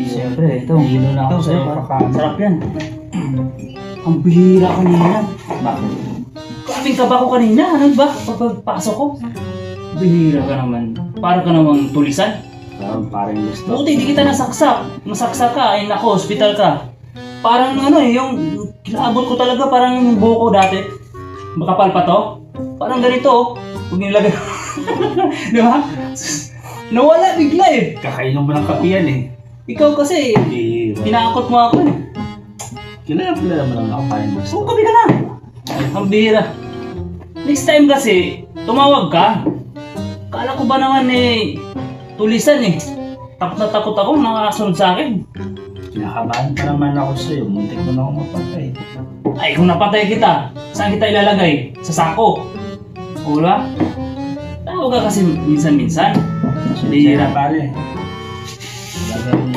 Siyempre, ito. Hilo na ako Ito, sa'yo, sarap. kakain. Sarap yan. Ang bihira kanina. Bakit? Kaming kaba ko kanina. Ano ba? Pagpasok ko. Bihira ka naman. Para ka namang tulisan. Parang gusto. Buti, di kita nasaksak. Nasaksak ka. Ay, nako, hospital ka. Parang ano eh, yung kinaabot ko talaga parang yung buhok ko dati. Makapal pa to. Parang ganito oh. Huwag nilagay. Di ba? Nawala bigla eh. Kakainom mo ng kape yan eh. Ikaw kasi, Hindi. tinakot mo ako eh. Kilala mo lang ako parang gusto. So, kapi ka na. Ang bihira. Next time kasi, tumawag ka. Kala ko ba naman eh, tulisan eh. Takot na takot ako, nakasunod sa akin. Kinakabahan pa naman ako sa'yo. Muntik mo na ako mapatay. Ay, kung napatay kita, saan kita ilalagay? Sa sako. O ba? Tawag ka kasi minsan-minsan. Hindi na pare. Talagang